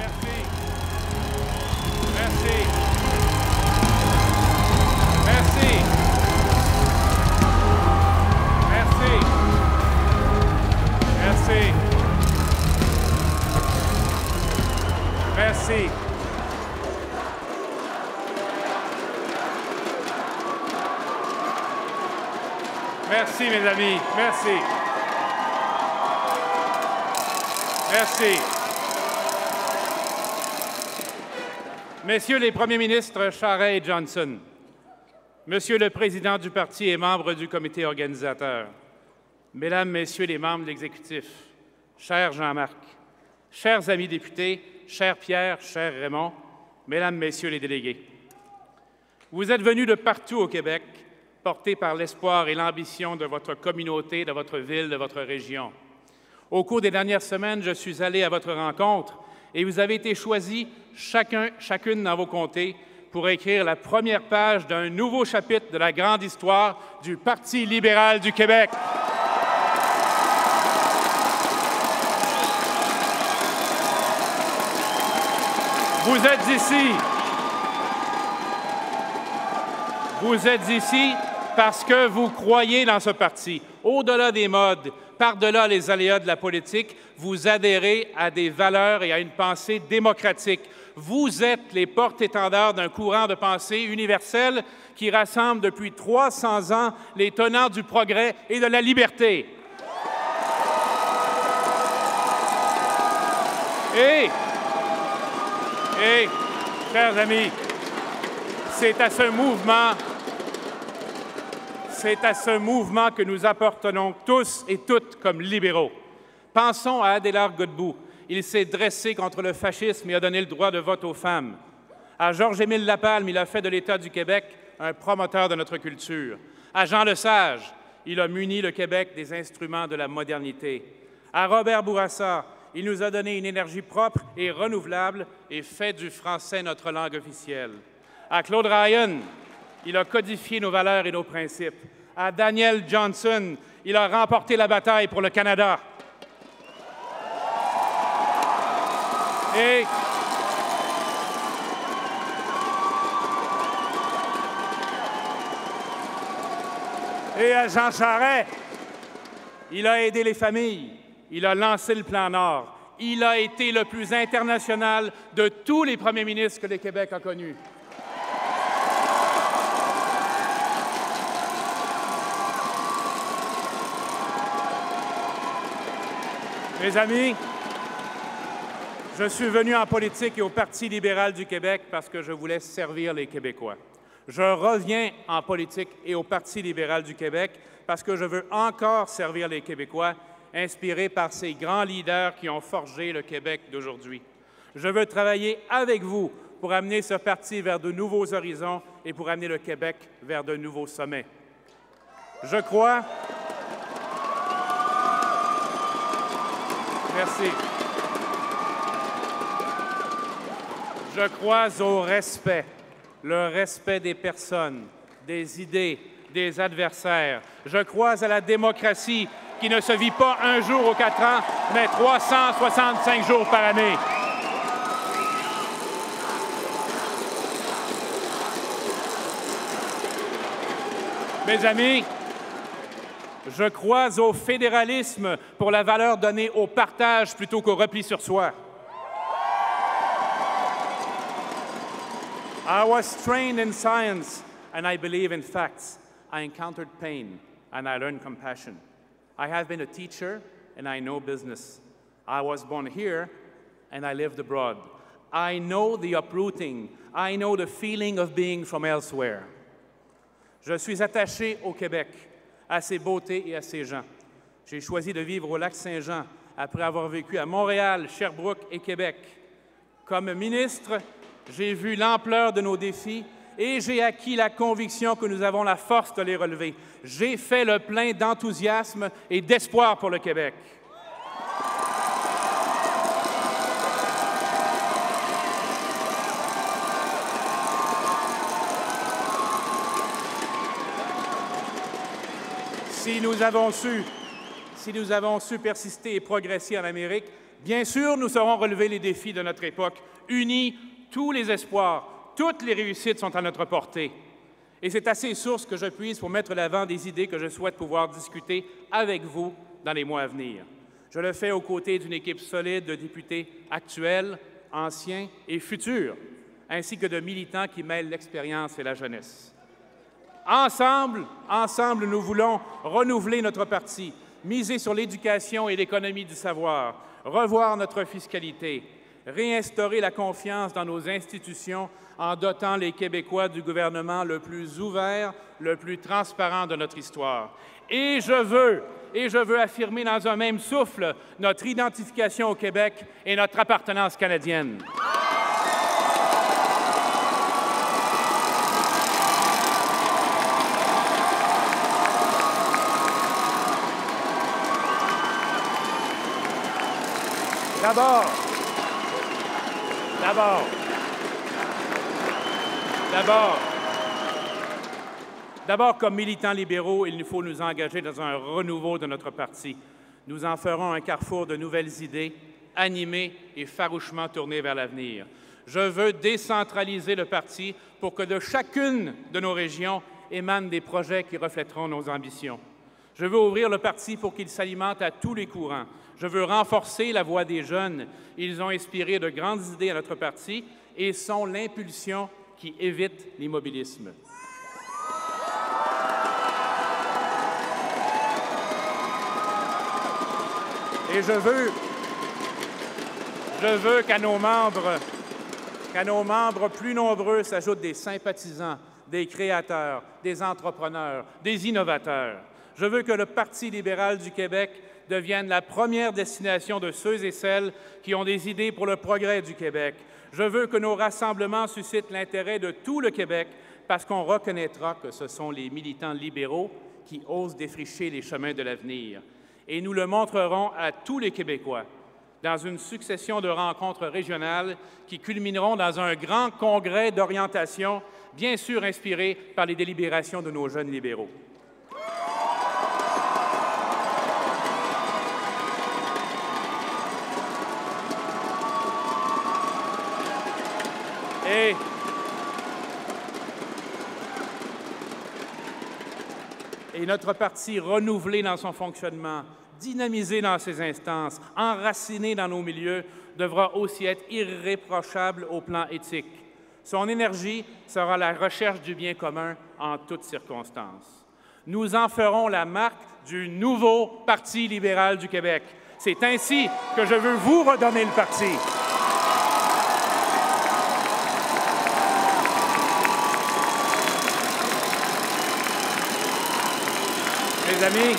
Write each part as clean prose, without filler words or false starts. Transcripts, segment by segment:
Merci. Merci. Merci. Merci. Merci. Merci. Merci, mes amis. Merci. Merci. Messieurs les premiers ministres Charest et Johnson, Monsieur le Président du Parti et membre du comité organisateur, Mesdames, Messieurs les membres de l'exécutif, cher Jean-Marc, chers amis députés, cher Pierre, cher Raymond, Mesdames, Messieurs les délégués, vous êtes venus de partout au Québec, portés par l'espoir et l'ambition de votre communauté, de votre ville, de votre région. Au cours des dernières semaines, je suis allé à votre rencontre et vous avez été choisis, chacune dans vos comtés, pour écrire la première page d'un nouveau chapitre de la grande histoire du Parti libéral du Québec. Vous êtes ici parce que vous croyez dans ce parti. Au-delà des modes, par-delà les aléas de la politique, vous adhérez à des valeurs et à une pensée démocratique. Vous êtes les porte-étendards d'un courant de pensée universel qui rassemble depuis 300 ans les tenants du progrès et de la liberté. Et chers amis, c'est à ce mouvement que nous appartenons tous et toutes comme libéraux. Pensons à Adélard Godbout. Il s'est dressé contre le fascisme et a donné le droit de vote aux femmes. À Georges-Émile Lapalme, il a fait de l'État du Québec un promoteur de notre culture. À Jean Lesage, il a muni le Québec des instruments de la modernité. À Robert Bourassa, il nous a donné une énergie propre et renouvelable et fait du français notre langue officielle. À Claude Ryan, il a codifié nos valeurs et nos principes. À Daniel Johnson, il a remporté la bataille pour le Canada. Et à Jean Charest, il a aidé les familles, il a lancé le Plan Nord, il a été le plus international de tous les premiers ministres que le Québec a connus. Mes amis, je suis venu en politique et au Parti libéral du Québec parce que je voulais servir les Québécois. Je reviens en politique et au Parti libéral du Québec parce que je veux encore servir les Québécois, inspiré par ces grands leaders qui ont forgé le Québec d'aujourd'hui. Je veux travailler avec vous pour amener ce parti vers de nouveaux horizons et pour amener le Québec vers de nouveaux sommets. Je crois... Merci. Je crois au respect, le respect des personnes, des idées, des adversaires. Je crois à la démocratie qui ne se vit pas un jour aux 4 ans, mais 365 jours par année. Mes amis, je crois au fédéralisme pour la valeur donnée au partage plutôt qu'au repli sur soi. I was trained in science and I believe in facts. I encountered pain and I learned compassion. I have been a teacher and I know business. I was born here and I lived abroad. I know the uprooting. I know the feeling of being from elsewhere. Je suis attaché au Québec, à ses beautés et à ses gens. J'ai choisi de vivre au Lac-Saint-Jean après avoir vécu à Montréal, Sherbrooke et Québec. Comme ministre, j'ai vu l'ampleur de nos défis et j'ai acquis la conviction que nous avons la force de les relever. J'ai fait le plein d'enthousiasme et d'espoir pour le Québec. Si si nous avons su persister et progresser en Amérique, bien sûr, nous saurons relever les défis de notre époque. Unis, tous les espoirs, toutes les réussites sont à notre portée. Et c'est à ces sources que je puise pour mettre l'avant des idées que je souhaite pouvoir discuter avec vous dans les mois à venir. Je le fais aux côtés d'une équipe solide de députés actuels, anciens et futurs, ainsi que de militants qui mêlent l'expérience et la jeunesse. Ensemble, nous voulons renouveler notre parti, miser sur l'éducation et l'économie du savoir, revoir notre fiscalité, réinstaurer la confiance dans nos institutions en dotant les Québécois du gouvernement le plus ouvert, le plus transparent de notre histoire. Et je veux affirmer dans un même souffle notre identification au Québec et notre appartenance canadienne. D'abord, comme militants libéraux, il nous faut nous engager dans un renouveau de notre parti. Nous en ferons un carrefour de nouvelles idées, animées et farouchement tournées vers l'avenir. Je veux décentraliser le parti pour que de chacune de nos régions émanent des projets qui reflèteront nos ambitions. Je veux ouvrir le parti pour qu'il s'alimente à tous les courants. Je veux renforcer la voix des jeunes. Ils ont inspiré de grandes idées à notre parti et sont l'impulsion qui évite l'immobilisme. Et je veux qu'à nos membres plus nombreux s'ajoutent des sympathisants, des créateurs, des entrepreneurs, des innovateurs. Je veux que le Parti libéral du Québec devienne la première destination de ceux et celles qui ont des idées pour le progrès du Québec. Je veux que nos rassemblements suscitent l'intérêt de tout le Québec parce qu'on reconnaîtra que ce sont les militants libéraux qui osent défricher les chemins de l'avenir. Et nous le montrerons à tous les Québécois dans une succession de rencontres régionales qui culmineront dans un grand congrès d'orientation, bien sûr inspiré par les délibérations de nos jeunes libéraux. Et notre parti renouvelé dans son fonctionnement, dynamisé dans ses instances, enraciné dans nos milieux, devra aussi être irréprochable au plan éthique. Son énergie sera la recherche du bien commun en toutes circonstances. Nous en ferons la marque du nouveau Parti libéral du Québec. C'est ainsi que je veux vous redonner le parti. Mes amis,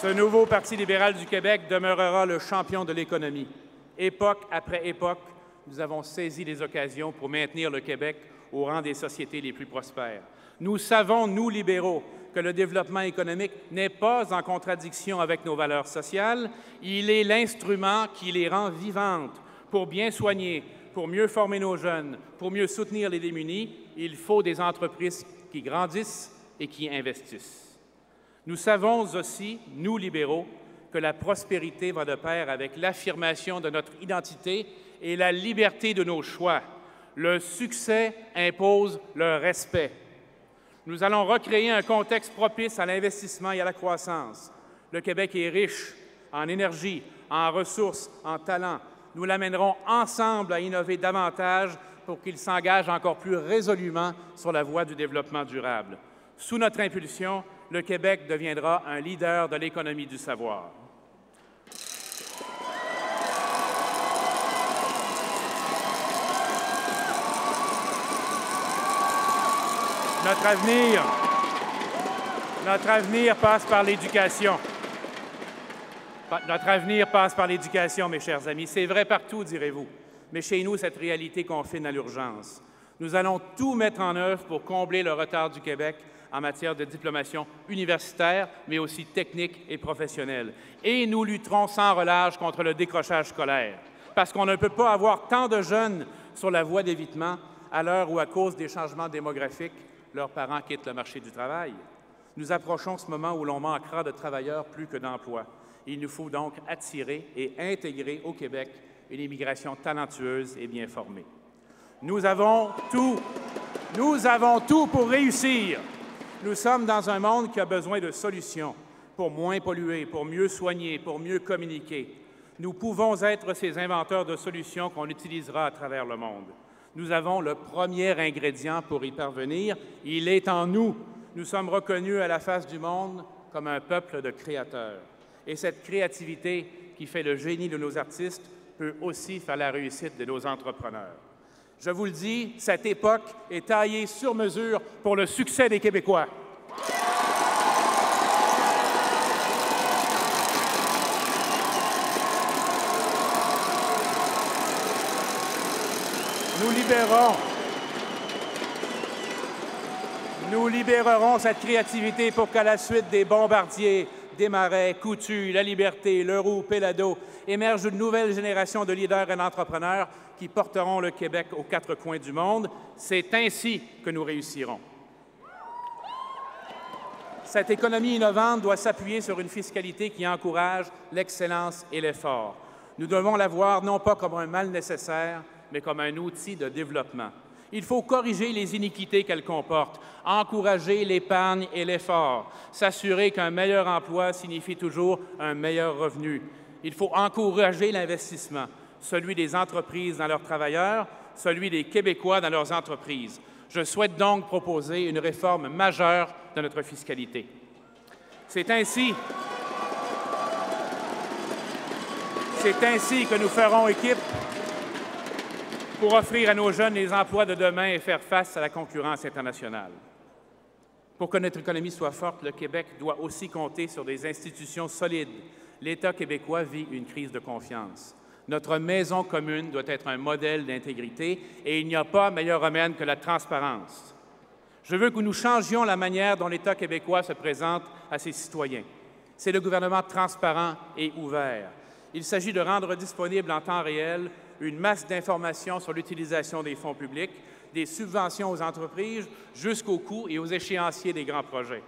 ce nouveau Parti libéral du Québec demeurera le champion de l'économie. Époque après époque, nous avons saisi les occasions pour maintenir le Québec au rang des sociétés les plus prospères. Nous savons, nous libéraux, que le développement économique n'est pas en contradiction avec nos valeurs sociales. Il est l'instrument qui les rend vivantes. Pour bien soigner, pour mieux former nos jeunes, pour mieux soutenir les démunis, il faut des entreprises qui grandissent et qui investissent. Nous savons aussi, nous libéraux, que la prospérité va de pair avec l'affirmation de notre identité et la liberté de nos choix. Le succès impose le respect. Nous allons recréer un contexte propice à l'investissement et à la croissance. Le Québec est riche en énergie, en ressources, en talents. Nous l'amènerons ensemble à innover davantage pour qu'il s'engage encore plus résolument sur la voie du développement durable. Sous notre impulsion, le Québec deviendra un leader de l'économie du savoir. Notre avenir passe par l'éducation. Notre avenir passe par l'éducation, mes chers amis. C'est vrai partout, direz-vous. Mais chez nous, cette réalité confine à l'urgence. Nous allons tout mettre en œuvre pour combler le retard du Québec en matière de diplomation universitaire, mais aussi technique et professionnelle. Et nous lutterons sans relâche contre le décrochage scolaire, parce qu'on ne peut pas avoir tant de jeunes sur la voie d'évitement à l'heure où, à cause des changements démographiques, leurs parents quittent le marché du travail. Nous approchons ce moment où l'on manquera de travailleurs plus que d'emplois. Il nous faut donc attirer et intégrer au Québec une immigration talentueuse et bien formée. Nous avons tout pour réussir. Nous sommes dans un monde qui a besoin de solutions pour moins polluer, pour mieux soigner, pour mieux communiquer. Nous pouvons être ces inventeurs de solutions qu'on utilisera à travers le monde. Nous avons le premier ingrédient pour y parvenir. Il est en nous. Nous sommes reconnus à la face du monde comme un peuple de créateurs. Et cette créativité qui fait le génie de nos artistes peut aussi faire la réussite de nos entrepreneurs. Je vous le dis, cette époque est taillée sur mesure pour le succès des Québécois. Nous libérerons cette créativité pour qu'à la suite des Bombardier, Desmarais, Coutu, La Liberté, Leroux, Péladeau, émerge une nouvelle génération de leaders et d'entrepreneurs qui porteront le Québec aux quatre coins du monde. C'est ainsi que nous réussirons. Cette économie innovante doit s'appuyer sur une fiscalité qui encourage l'excellence et l'effort. Nous devons la voir non pas comme un mal nécessaire, mais comme un outil de développement. Il faut corriger les iniquités qu'elle comporte, encourager l'épargne et l'effort, s'assurer qu'un meilleur emploi signifie toujours un meilleur revenu. Il faut encourager l'investissement, celui des entreprises dans leurs travailleurs, celui des Québécois dans leurs entreprises. Je souhaite donc proposer une réforme majeure de notre fiscalité. C'est ainsi que nous ferons équipe pour offrir à nos jeunes les emplois de demain et faire face à la concurrence internationale. Pour que notre économie soit forte, le Québec doit aussi compter sur des institutions solides. L'État québécois vit une crise de confiance. Notre maison commune doit être un modèle d'intégrité et il n'y a pas meilleur remède que la transparence. Je veux que nous changions la manière dont l'État québécois se présente à ses citoyens. C'est le gouvernement transparent et ouvert. Il s'agit de rendre disponible en temps réel une masse d'informations sur l'utilisation des fonds publics, des subventions aux entreprises jusqu'aux coûts et aux échéanciers des grands projets.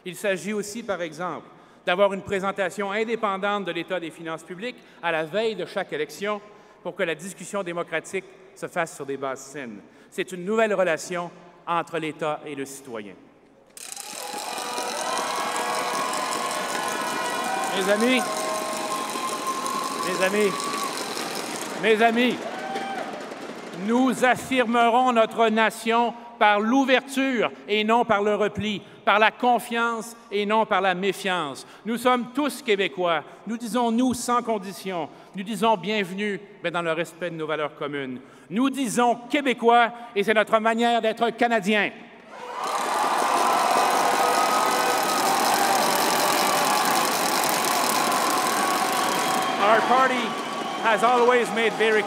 Il s'agit aussi, par exemple, d'avoir une présentation indépendante de l'état des finances publiques à la veille de chaque élection pour que la discussion démocratique se fasse sur des bases saines. C'est une nouvelle relation entre l'État et le citoyen. Mes amis, nous affirmerons notre nation par l'ouverture et non par le repli, par la confiance et non par la méfiance. Nous sommes tous Québécois. Nous disons « nous » sans condition. Nous disons « bienvenue », mais dans le respect de nos valeurs communes. Nous disons « Québécois » et c'est notre manière d'être Canadiens. Our party has always made very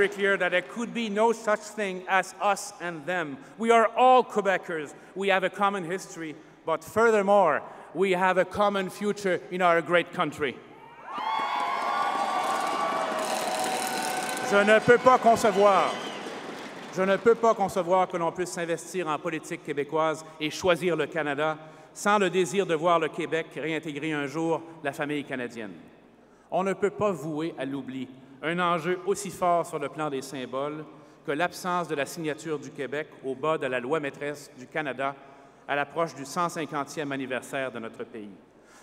clear that there could be no such thing as us and them. We are all Quebecers. We have a common history, but furthermore, we have a common future in our great country. Je ne peux pas concevoir que l'on puisse s'investir en politique québécoise et choisir le Canada sans le désir de voir le Québec réintégrer un jour la famille canadienne. On ne peut pas vouer à l'oubli un enjeu aussi fort sur le plan des symboles que l'absence de la signature du Québec au bas de la loi maîtresse du Canada à l'approche du 150e anniversaire de notre pays.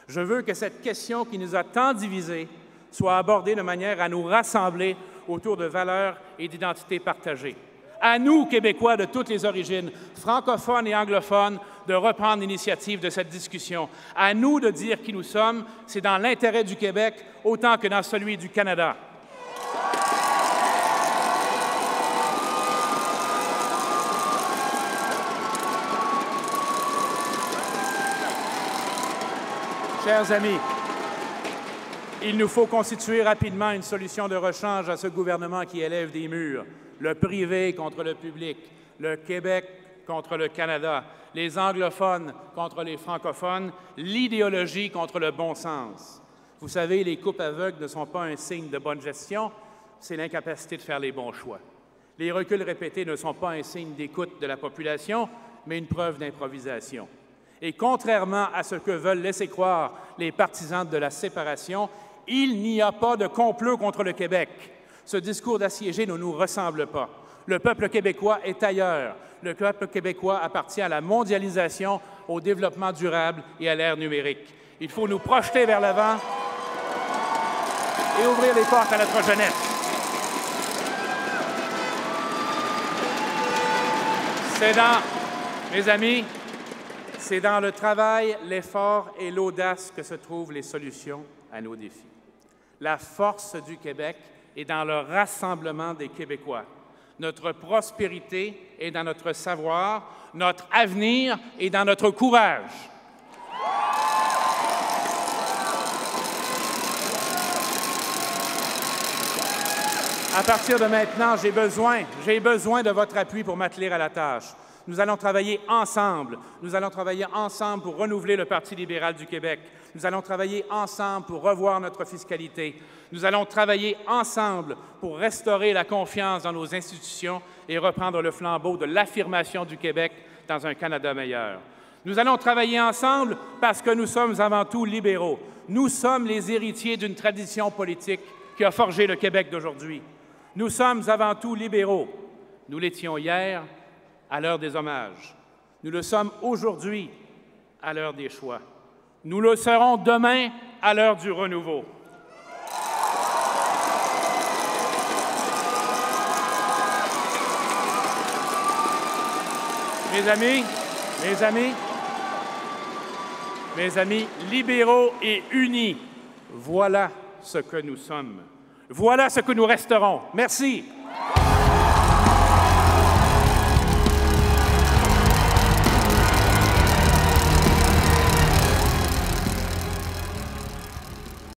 Je veux que cette question qui nous a tant divisés soit abordée de manière à nous rassembler autour de valeurs et d'identités partagées. À nous, Québécois de toutes les origines, francophones et anglophones, de reprendre l'initiative de cette discussion. À nous de dire qui nous sommes. C'est dans l'intérêt du Québec autant que dans celui du Canada. Chers amis, il nous faut constituer rapidement une solution de rechange à ce gouvernement qui élève des murs. Le privé contre le public, le Québec contre le Canada, les anglophones contre les francophones, l'idéologie contre le bon sens. Vous savez, les coupes aveugles ne sont pas un signe de bonne gestion, c'est l'incapacité de faire les bons choix. Les reculs répétés ne sont pas un signe d'écoute de la population, mais une preuve d'improvisation. Et contrairement à ce que veulent laisser croire les partisans de la séparation, il n'y a pas de complot contre le Québec. Ce discours d'assiégé ne nous ressemble pas. Le peuple québécois est ailleurs. Le peuple québécois appartient à la mondialisation, au développement durable et à l'ère numérique. Il faut nous projeter vers l'avant et ouvrir les portes à notre jeunesse. Mes amis, c'est dans le travail, l'effort et l'audace que se trouvent les solutions à nos défis. La force du Québec est dans le rassemblement des Québécois. Notre prospérité est dans notre savoir, notre avenir est dans notre courage. À partir de maintenant, j'ai besoin de votre appui pour m'atteler à la tâche. Nous allons travailler ensemble. Nous allons travailler ensemble pour renouveler le Parti libéral du Québec. Nous allons travailler ensemble pour revoir notre fiscalité. Nous allons travailler ensemble pour restaurer la confiance dans nos institutions et reprendre le flambeau de l'affirmation du Québec dans un Canada meilleur. Nous allons travailler ensemble parce que nous sommes avant tout libéraux. Nous sommes les héritiers d'une tradition politique qui a forgé le Québec d'aujourd'hui. Nous sommes avant tout libéraux. Nous l'étions hier, à l'heure des hommages. Nous le sommes aujourd'hui, à l'heure des choix. Nous le serons demain, à l'heure du renouveau. Mes amis, libéraux et unis, voilà ce que nous sommes. Voilà ce que nous resterons. Merci.